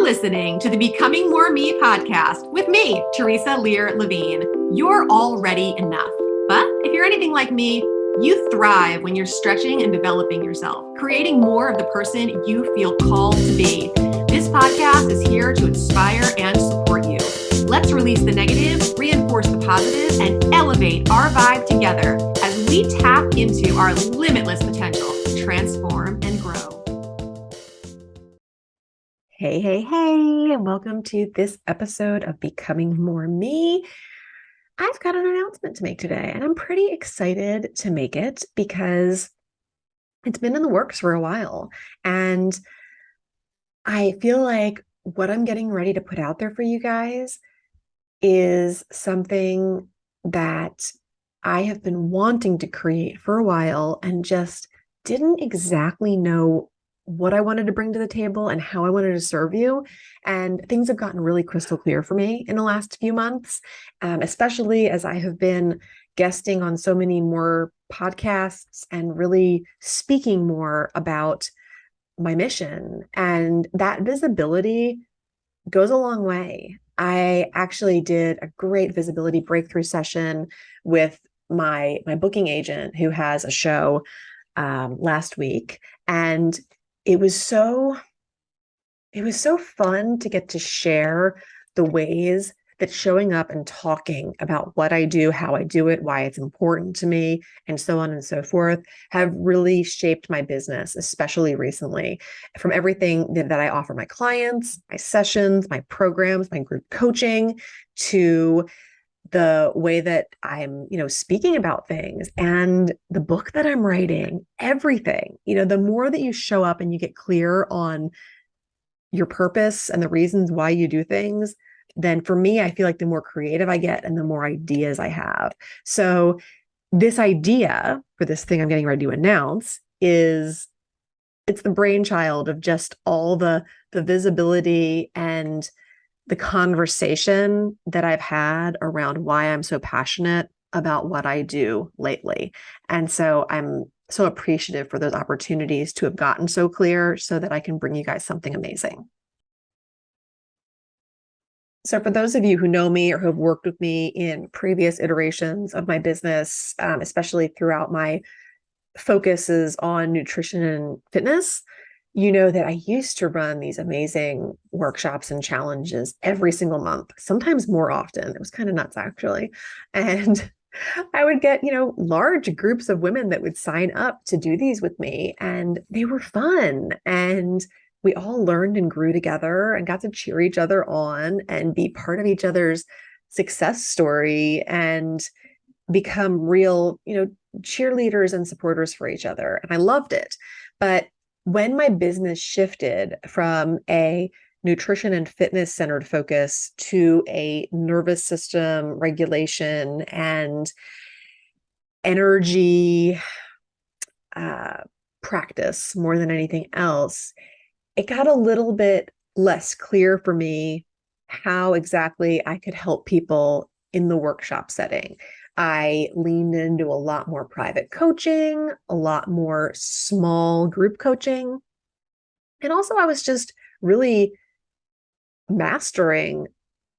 listening to the Becoming More Me podcast with me, Theresa Lear Levine. You're already enough. But if you're anything like me, you thrive when you're stretching and developing yourself, creating more of the person you feel called to be. This podcast is here to inspire and support you. Let's release the negative, reinforce the positive, and elevate our vibe together as we tap into our limitless potential to transform and grow. Hey, and welcome to this episode of Becoming More Me. I've got an announcement to make today, and I'm pretty excited to make it because it's been in the works for a while. And I feel like what I'm getting ready to put out there for you guys is something that I have been wanting to create for a while and just didn't exactly know what I wanted to bring to the table and how I wanted to serve you. And things have gotten really crystal clear for me in the last few months, especially as I have been guesting on so many more podcasts and really speaking more about my mission. And that visibility goes a long way. I actually did a great visibility breakthrough session with my booking agent who has a show last week. And it was so fun to get to share the ways that showing up and talking about what I do, how I do it, why it's important to me, and so on and so forth, have really shaped my business, especially recently, from everything that I offer my clients, my sessions, my programs, my group coaching, to the way that I'm, speaking about things and the book that I'm writing, everything. The more that you show up and you get clear on your purpose and the reasons why you do things, then for me, I feel like the more creative I get and the more ideas I have. So this idea for this thing I'm getting ready to announce it's the brainchild of just all the visibility and the conversation that I've had around why I'm so passionate about what I do lately. And so I'm so appreciative for those opportunities to have gotten so clear so that I can bring you guys something amazing. So for those of you who know me or who have worked with me in previous iterations of my business, especially throughout my focuses on nutrition and fitness, you know that I used to run these amazing workshops and challenges every single month, sometimes more often. It was kind of nuts, actually. And I would get, large groups of women that would sign up to do these with me, and they were fun. And we all learned and grew together and got to cheer each other on and be part of each other's success story and become real, cheerleaders and supporters for each other. And I loved it. But when my business shifted from a nutrition and fitness centered focus to a nervous system regulation and energy practice more than anything else, it got a little bit less clear for me how exactly I could help people in the workshop setting. I leaned into a lot more private coaching, a lot more small group coaching. And also I was just really mastering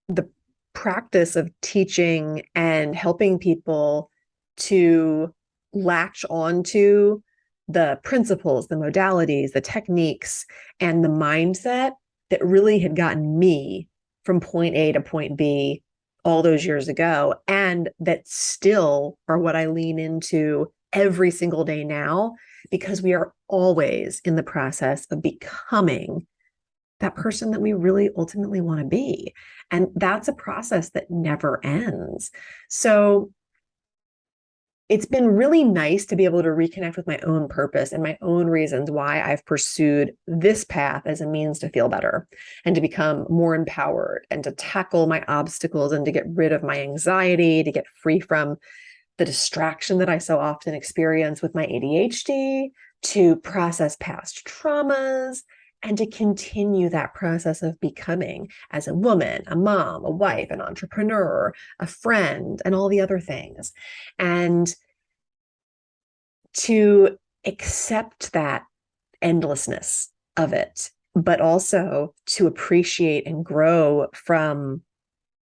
the practice of teaching and helping people to latch onto the principles, the modalities, the techniques, and the mindset that really had gotten me from point A to point B all those years ago, and that still are what I lean into every single day now, because we are always in the process of becoming that person that we really ultimately want to be. And that's a process that never ends. So it's been really nice to be able to reconnect with my own purpose and my own reasons why I've pursued this path as a means to feel better and to become more empowered and to tackle my obstacles and to get rid of my anxiety, to get free from the distraction that I so often experience with my ADHD, to process past traumas, and to continue that process of becoming as a woman, a mom, a wife, an entrepreneur, a friend, and all the other things. And to accept that endlessness of it but also to appreciate and grow from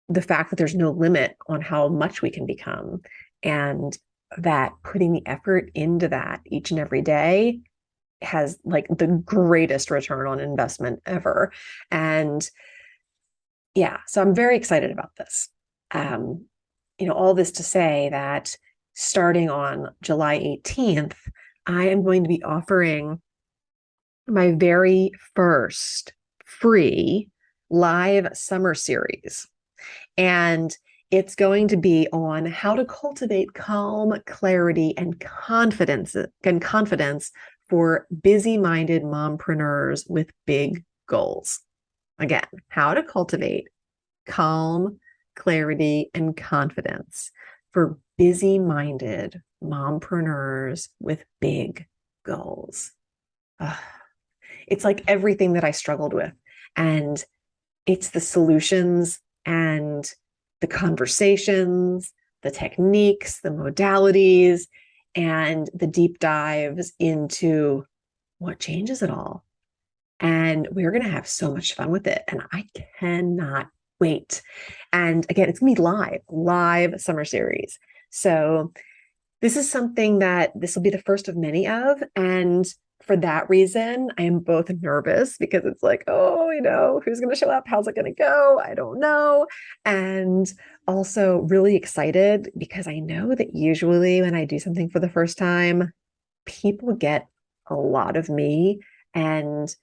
the fact that there's no limit on how much we can become. And that putting the effort into that each and every day has like the greatest return on investment ever. And yeah, so I'm very excited about this. Um, all this to say that starting on July 18th, I am going to be offering my very first free live summer series. And it's going to be on how to cultivate calm, clarity, and confidence for busy-minded mompreneurs with big goals. Again, how to cultivate calm, clarity, and confidence for busy-minded mompreneurs with big goals. It's like everything that I struggled with. And it's the solutions and the conversations, the techniques, the modalities, and the deep dives into what changes it all. And we're going to have so much fun with it. And I cannot wait. And again, it's going to be live summer series. So this is something that this will be the first of many of. And for that reason, I am both nervous because it's like, oh, who's going to show up? How's it going to go? I don't know. And also really excited because I know that usually when I do something for the first time, people get a lot of me and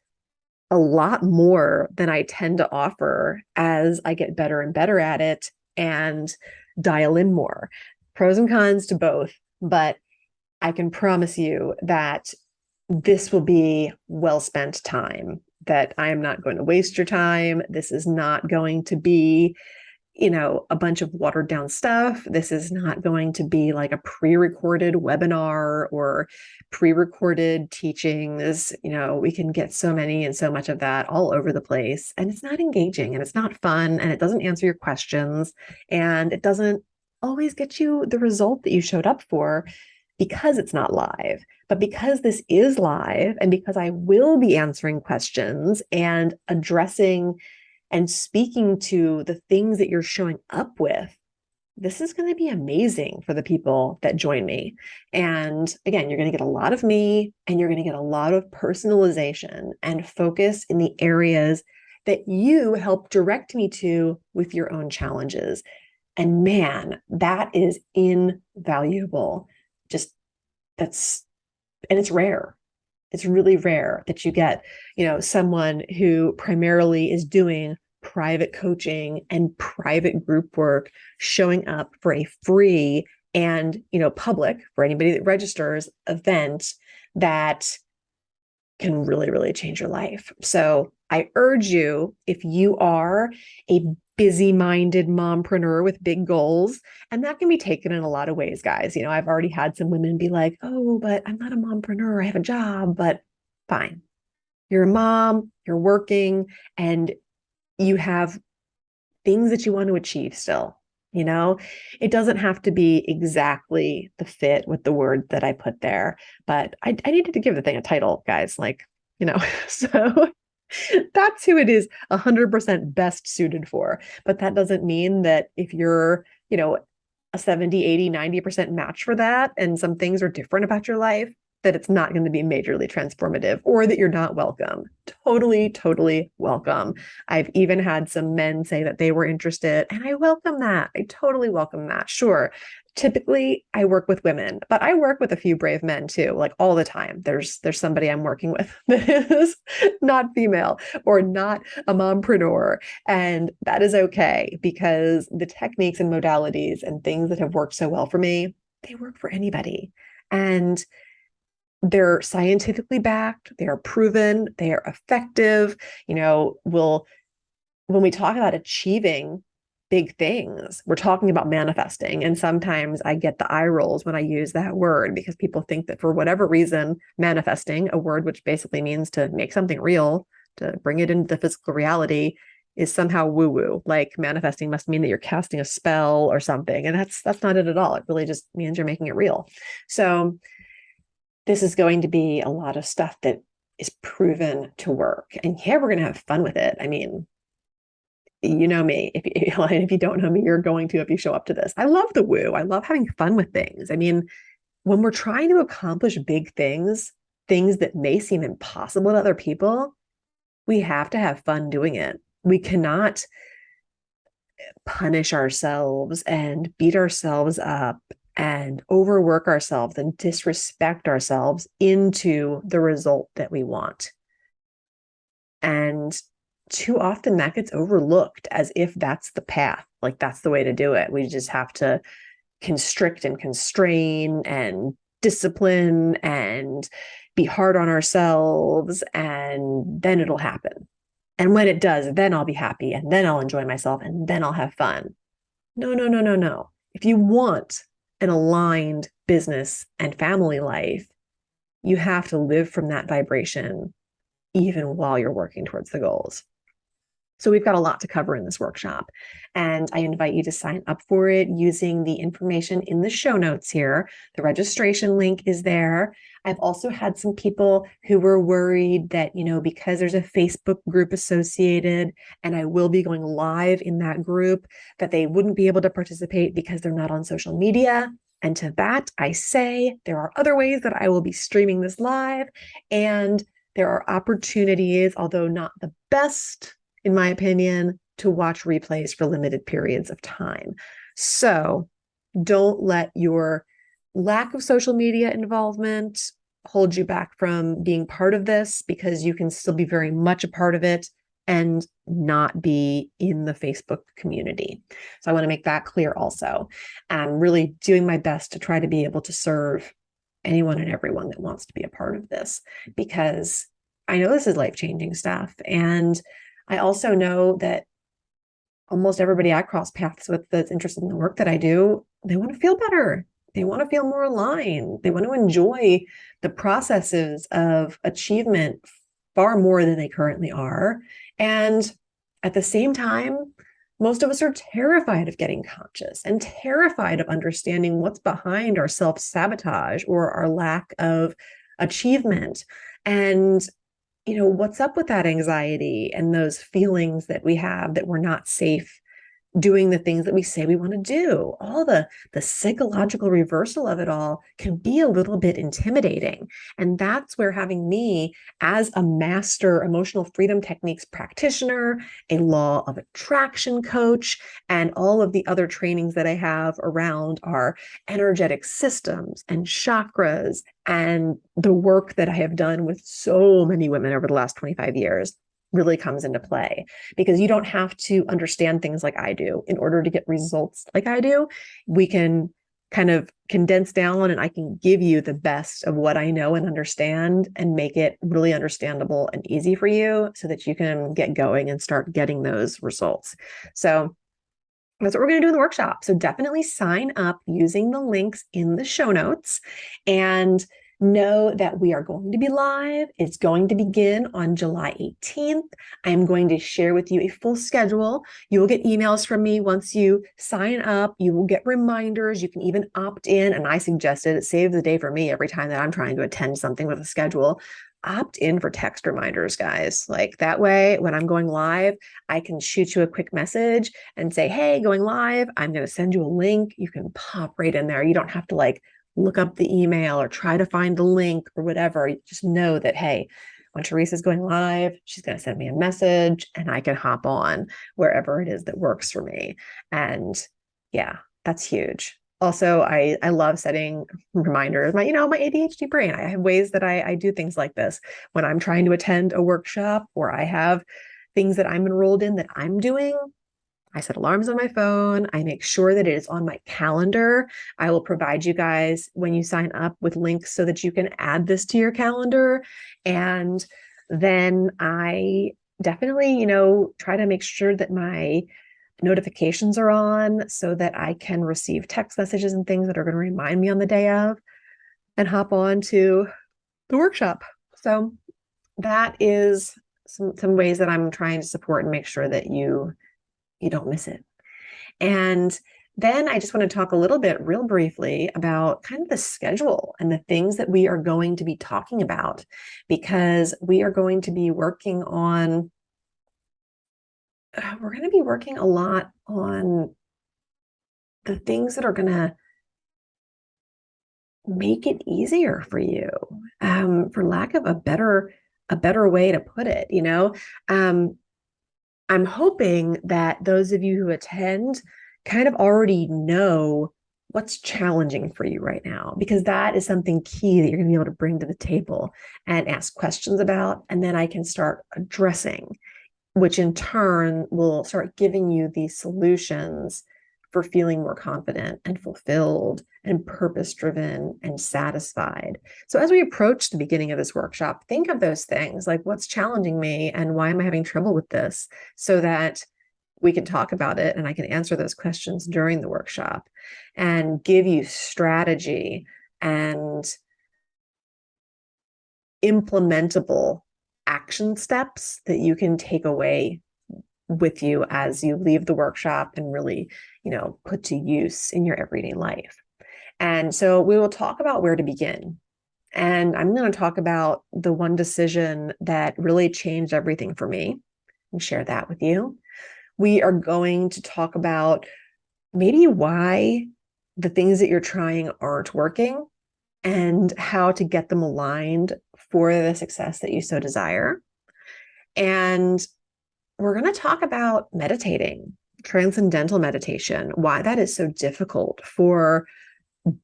a lot more than I tend to offer as I get better and better at it and dial in more. Pros and cons to both, but I can promise you that this will be well spent time, that I am not going to waste your time. This is not going to be, a bunch of watered down stuff. This is not going to be like a pre-recorded webinar or pre-recorded teachings. We can get so many and so much of that all over the place. And it's not engaging and it's not fun and it doesn't answer your questions and it doesn't always get you the result that you showed up for because it's not live. But because this is live and because I will be answering questions and addressing and speaking to the things that you're showing up with, this is going to be amazing for the people that join me. And again, you're going to get a lot of me and you're going to get a lot of personalization and focus in the areas that you help direct me to with your own challenges. And man, that is invaluable. And it's rare. It's really rare that you get, someone who primarily is doing private coaching and private group work showing up for a free and, public, for anybody that registers, event that can really, really change your life. So I urge you, if you are a busy-minded mompreneur with big goals, and that can be taken in a lot of ways, guys. I've already had some women be like, oh, but I'm not a mompreneur. I have a job, but fine. You're a mom, you're working, and you have things that you want to achieve still. It doesn't have to be exactly the fit with the word that I put there, but I needed to give the thing a title, guys. So that's who it is 100% best suited for. But that doesn't mean that if you're, a 70, 80, 90% match for that, and some things are different about your life, that it's not going to be majorly transformative or that you're not welcome. Totally, totally welcome. I've even had some men say that they were interested, and I welcome that. I totally welcome that. Sure. Typically, I work with women, but I work with a few brave men too, like all the time. There's somebody I'm working with that is not female or not a mompreneur. And that is okay because the techniques and modalities and things that have worked so well for me, they work for anybody. And they're scientifically backed, they are proven, they are effective. When we talk about achieving big things, we're talking about manifesting. And sometimes I get the eye rolls when I use that word because people think that for whatever reason, manifesting, a word which basically means to make something real, to bring it into the physical reality, is somehow woo-woo. Like manifesting must mean that you're casting a spell or something. And that's not it at all. It really just means you're making it real. So this is going to be a lot of stuff that is proven to work. And yeah, we're going to have fun with it. I mean, you know me. If you don't know me, you're going to if you show up to this. I love the woo. I love having fun with things. I mean, when we're trying to accomplish big things, things that may seem impossible to other people, we have to have fun doing it. We cannot punish ourselves and beat ourselves up and overwork ourselves and disrespect ourselves into the result that we want. And too often that gets overlooked as if that's the path, like that's the way to do it. We just have to constrict and constrain and discipline and be hard on ourselves, and then it'll happen. And when it does, then I'll be happy and then I'll enjoy myself and then I'll have fun. No, no, no, no, no. If you want an aligned business and family life, you have to live from that vibration even while you're working towards the goals. So we've got a lot to cover in this workshop, and I invite you to sign up for it using the information in the show notes here. The registration link is there. I've also had some people who were worried that, because there's a Facebook group associated and I will be going live in that group, that they wouldn't be able to participate because they're not on social media. And to that, I say there are other ways that I will be streaming this live, and there are opportunities, although not the best, in my opinion, to watch replays for limited periods of time. So don't let your lack of social media involvement hold you back from being part of this, because you can still be very much a part of it and not be in the Facebook community. So I want to make that clear also. I'm really doing my best to try to be able to serve anyone and everyone that wants to be a part of this, because I know this is life-changing stuff. And I also know that almost everybody I cross paths with that's interested in the work that I do, they want to feel better. They want to feel more aligned. They want to enjoy the processes of achievement far more than they currently are. And at the same time, most of us are terrified of getting conscious and terrified of understanding what's behind our self-sabotage or our lack of achievement. And what's up with that anxiety and those feelings that we have that we're not safe doing the things that we say we want to do. All the psychological reversal of it all can be a little bit intimidating. And that's where having me as a master emotional freedom techniques practitioner, a law of attraction coach, and all of the other trainings that I have around our energetic systems and chakras, and the work that I have done with so many women over the last 25 years really comes into play, because you don't have to understand things like I do in order to get results like I do. We can kind of condense down, and I can give you the best of what I know and understand and make it really understandable and easy for you so that you can get going and start getting those results. So that's what we're going to do in the workshop. So definitely sign up using the links in the show notes, and know that we are going to be live. It's going to begin on July 18th. I am going to share with you a full schedule. You will get emails from me once you sign up. You will get reminders. You can even opt in. And I suggested it saves the day for me every time that I'm trying to attend something with a schedule. Opt in for text reminders, guys. Like that way, when I'm going live, I can shoot you a quick message and say, hey, going live, I'm going to send you a link. You can pop right in there. You don't have to look up the email or try to find the link or whatever. You just know that, hey, when Theresa's going live, she's going to send me a message and I can hop on wherever it is that works for me. And yeah, that's huge. Also, I love setting reminders. My ADHD brain, I have ways that I do things like this when I'm trying to attend a workshop, or I have things that I'm enrolled in that I'm doing. I set alarms on my phone. I make sure that it is on my calendar. I will provide you guys, when you sign up, with links so that you can add this to your calendar. And then I definitely, try to make sure that my notifications are on so that I can receive text messages and things that are going to remind me on the day of and hop on to the workshop. So that is some ways that I'm trying to support and make sure that you don't miss it. And Then I just want to talk a little bit, real briefly, about kind of the schedule and the things that we are going to be talking about, because we are going to be working on, we're going to be working a lot on the things that are going to make it easier for you, for lack of a better way to put it. I'm hoping that those of you who attend kind of already know what's challenging for you right now, because that is something key that you're going to be able to bring to the table and ask questions about. And then I can start addressing, which in turn will start giving you these solutions for feeling more confident and fulfilled and purpose-driven and satisfied. So as we approach the beginning of this workshop, think of those things like, what's challenging me and why am I having trouble with this, so that we can talk about it and I can answer those questions during the workshop and give you strategy and implementable action steps that you can take away with you as you leave the workshop and really, put to use in your everyday life. And so we will talk about where to begin. And I'm going to talk about the one decision that really changed everything for me and share that with you. We are going to talk about maybe why the things that you're trying aren't working and how to get them aligned for the success that you so desire. And we're going to talk about meditating, transcendental meditation, why that is so difficult for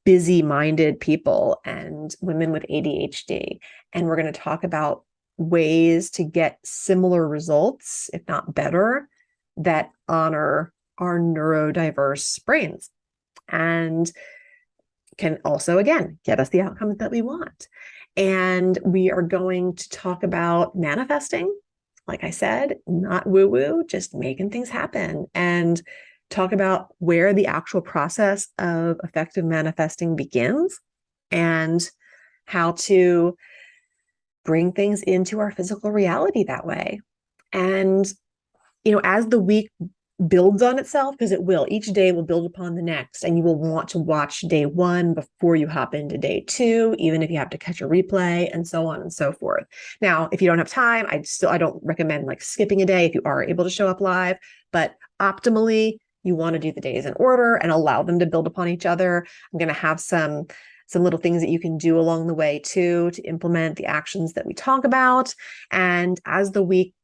busy-minded people and women with ADHD. And we're going to talk about ways to get similar results, if not better, that honor our neurodiverse brains and can also, again, get us the outcomes that we want. And we are going to talk about manifesting. Like I said, not woo-woo, just making things happen, and talk about where the actual process of effective manifesting begins and how to bring things into our physical reality that way. And, as the week builds on itself, because it will, each day will build upon the next, and you will want to watch day one before you hop into day two, even if you have to catch a replay, and so on and so forth. Now, if you don't have time, I don't recommend like skipping a day if you are able to show up live, but optimally you want to do the days in order and allow them to build upon each other. I'm going to have some little things that you can do along the way too, to implement the actions that we talk about. And as the week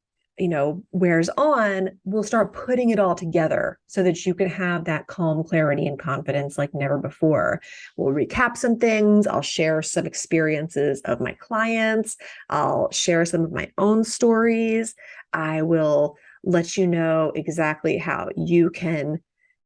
wears on, we'll start putting it all together so that you can have that calm clarity and confidence like never before. We'll recap some things. I'll share some experiences of my clients. I'll share some of my own stories. I will let you know exactly how you can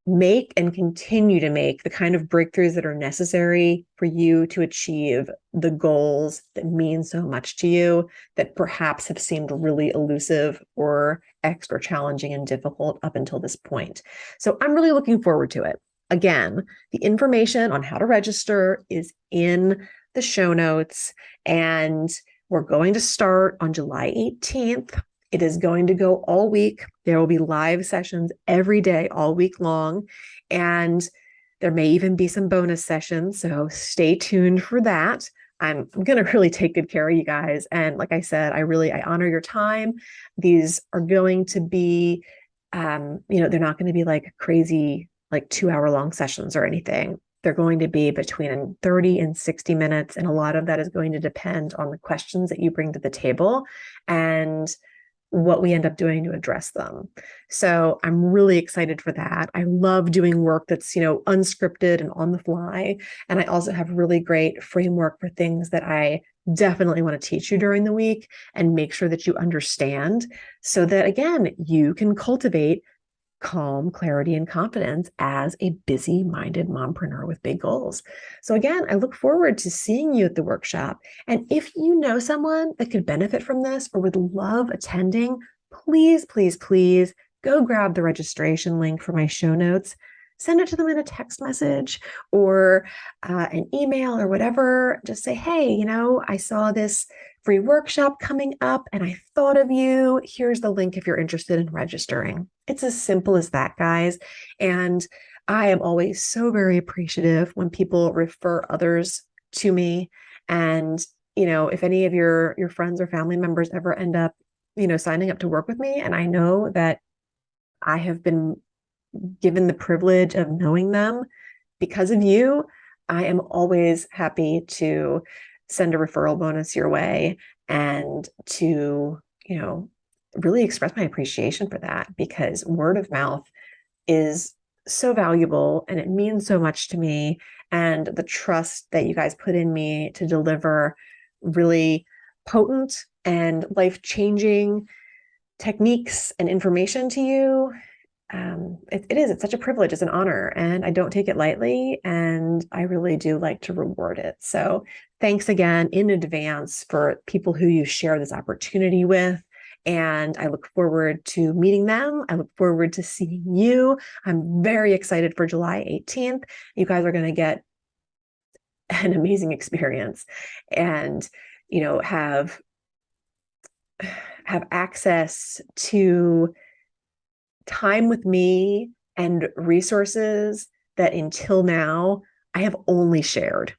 make and continue to make the kind of breakthroughs that are necessary for you to achieve the goals that mean so much to you, that perhaps have seemed really elusive or extra challenging and difficult up until this point. So I'm really looking forward to it. Again, the information on how to register is in the show notes, and we're going to start on July 18th. It is going to go all week. There will be live sessions every day, all week long. And there may even be some bonus sessions. So stay tuned for that. I'm going to really take good care of you guys. And like I said, I honor your time. These are going to be, they're not going to be like crazy, like 2-hour long sessions or anything. They're going to be between 30 and 60 minutes. And a lot of that is going to depend on the questions that you bring to the table and what we end up doing to address them. So I'm really excited for that. I love doing work that's, unscripted and on the fly. And I also have really great framework for things that I definitely want to teach you during the week and make sure that you understand, so that, again, you can cultivate calm, clarity, and confidence as a busy-minded mompreneur with big goals. So again, I look forward to seeing you at the workshop. And if you know someone that could benefit from this or would love attending, please, please, please go grab the registration link for my show notes. Send it to them in a text message or an email or whatever. Just say, hey, I saw this free workshop coming up and I thought of you. Here's the link if you're interested in registering. It's as simple as that, guys. And I am always so very appreciative when people refer others to me. And, if any of your friends or family members ever end up, signing up to work with me, and I know that I have been given the privilege of knowing them because of you, I am always happy to send a referral bonus your way and to, really express my appreciation for that, because word of mouth is so valuable and it means so much to me. And the trust that you guys put in me to deliver really potent and life-changing techniques and information to you, it's such a privilege, it's an honor, and I don't take it lightly, and I really do like to reward it. So thanks again in advance for people who you share this opportunity with. And I look forward to meeting them. I look forward to seeing you. I'm very excited for July 18th. You guys are going to get an amazing experience and, have access to time with me and resources that until now I have only shared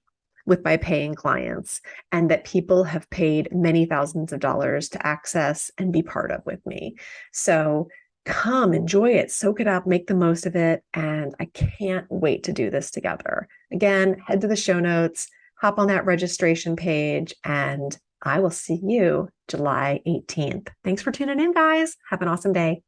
with my paying clients, and that people have paid many thousands of dollars to access and be part of with me. So come enjoy it, soak it up, make the most of it. And I can't wait to do this together. Again, head to the show notes, hop on that registration page, and I will see you July 18th. Thanks for tuning in, guys. Have an awesome day.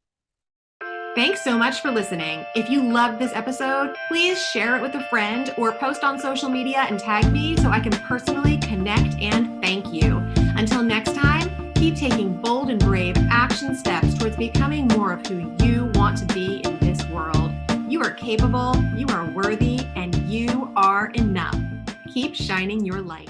Thanks so much for listening. If you loved this episode, please share it with a friend or post on social media and tag me so I can personally connect and thank you. Until next time, keep taking bold and brave action steps towards becoming more of who you want to be in this world. You are capable, you are worthy, and you are enough. Keep shining your light.